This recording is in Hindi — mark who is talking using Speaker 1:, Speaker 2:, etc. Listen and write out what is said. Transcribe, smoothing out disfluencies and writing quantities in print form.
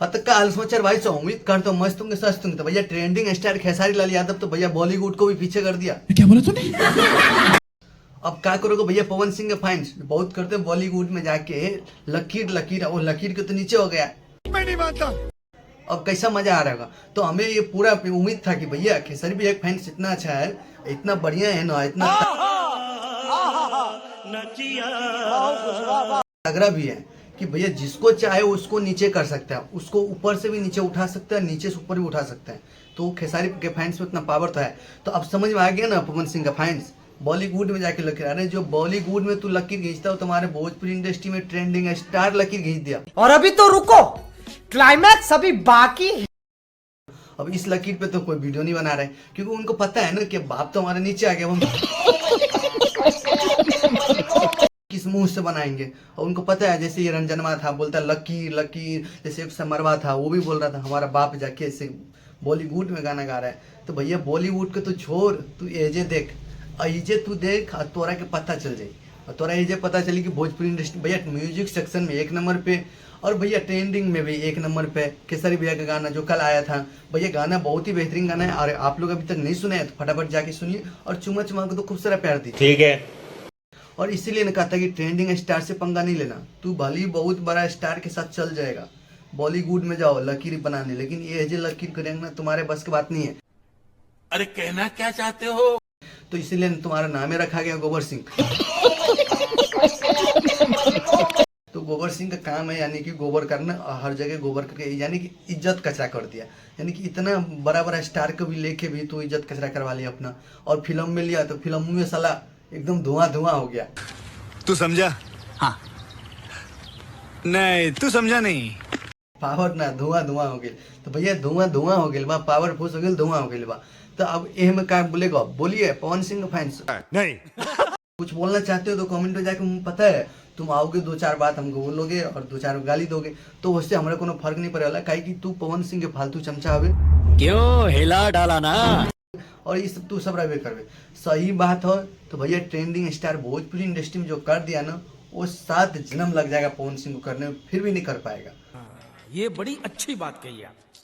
Speaker 1: हाँ तो काल समाचार भाई से उम्मीद करता हूँ मस्त होंगे सस्त होंगे। तो भैया ट्रेंडिंग स्टार खेसारी लाल यादव तो भैया बॉलीवुड को भी पीछे कर दिया।
Speaker 2: क्या बोला तूने?
Speaker 1: अब क्या करोगे भैया, पवन सिंह के फैंस बहुत करते हैं बॉलीवुड में जाके लकीर लकीर, वो लकीर के तो नीचे हो गया।
Speaker 2: मैं नहीं मानता।
Speaker 1: अब कैसा मजा आ रहा होगा। तो हमें ये पूरा उम्मीद था कि भैया खेसारी भी एक फैंस इतना अच्छा है, इतना बढ़िया है ना, इतना तगड़ा भी है कि भैया जिसको चाहे उसको नीचे कर सकता है, उसको ऊपर से भी नीचे उठा सकता है, नीचे से ऊपर भी उठा सकता है। तो खेसारी के फैंस में इतना पावर तो है। तो अब समझ में आ गया ना, पवन सिंह का फैंस बॉलीवुड में जाके लकीर, अरे जो बॉलीवुड में तू लकीर खींचता हो, तुम्हारे भोजपुरी इंडस्ट्री में ट्रेंडिंग स्टार लकीर खींच दिया।
Speaker 3: और अभी तो रुको, क्लाइमैक्स अभी बाकी है।
Speaker 1: अब इस लकीर पे तो कोई वीडियो नहीं बना रहे, क्योंकि उनको पता है ना कि बाप तो हमारे नीचे आ गया, हम किस मुंह से बनाएंगे। और उनको पता है, जैसे ये रंजनमा था बोलता लकीर लकीर, जैसे एक समरवा था वो भी बोल रहा था हमारा बाप जाके ऐसे बॉलीवुड में गाना गा रहा है। तो भैया बॉलीवुड के तो छोड़, तू एजे देख, एजे तू देख, तोरा के पता चल जाए। और तोरा एजे पता चली कि भोजपुरी इंडस्ट्री भैया म्यूजिक सेक्शन में 1 नंबर पे, और भैया ट्रेंडिंग में भी 1 नंबर पे। केसरी भैया का गाना जो कल आया था, भैया गाना बहुत ही बेहतरीन गाना है। और आप लोग अभी तक नहीं सुने हैं तो फटाफट जाके सुनिए, और चुमा चुमा को तो खूब सारा प्यार दी।
Speaker 4: ठीक है।
Speaker 1: और इसीलिए ने कहा था कि ट्रेंडिंग स्टार से पंगा नहीं लेना, तू भले ही बहुत बड़ा स्टार के साथ चल जाएगा, बॉलीवुड में जाओ लकीर बनाने, लेकिन ये जो लकीर करेंगे तुम्हारे बस की बात नहीं है।
Speaker 4: अरे कहना क्या चाहते हो?
Speaker 1: तो इसीलिए तुम्हारा नाम ही रखा गया गोबर सिंह। तो गोबर सिंह का काम है यानी कि गोबर करना, हर जगह गोबर करके, यानी कि इज्जत कचरा कर दिया। यानी कि इतना बड़ा बड़ा स्टार को भी लेके भी तो इज्जत कचरा करवा लिया अपना। और फिल्म में लिया तो फिल्म में साला एकदम धुआं धुआं हो गया।
Speaker 2: तू समझा? हाँ। नहीं तू समझा नहीं।
Speaker 1: पावर ना धुआं धुआं हो गया। तो भैया धुआं धुआं हो गया बा, पावर फूस हो गया, धुआं हो गया बा। तो अब ये में क्या बोलेगा, बोलिए पवन सिंह फैंस
Speaker 2: नहीं।
Speaker 1: कुछ बोलना चाहते हो तो कमेंट में जाके, मुझे पता है तुम आओगे 2-4 बात हमको बोलोगे और 2-4 गाली दोगे, तो उससे हमारे को फर्क नहीं पड़ेगा, काहे कि तू पवन सिंह के फालतू चमचा हवे।
Speaker 3: क्यों हिला डाला ना।
Speaker 1: और ये सब तू सब रहे करवे, सही बात हो। तो भैया ट्रेंडिंग स्टार भोजपुरी इंडस्ट्री में जो कर दिया ना, वो 7 जन्म लग जाएगा पवन सिंह को करने में, फिर भी नहीं कर पाएगा।
Speaker 3: ये बड़ी अच्छी बात कही आप।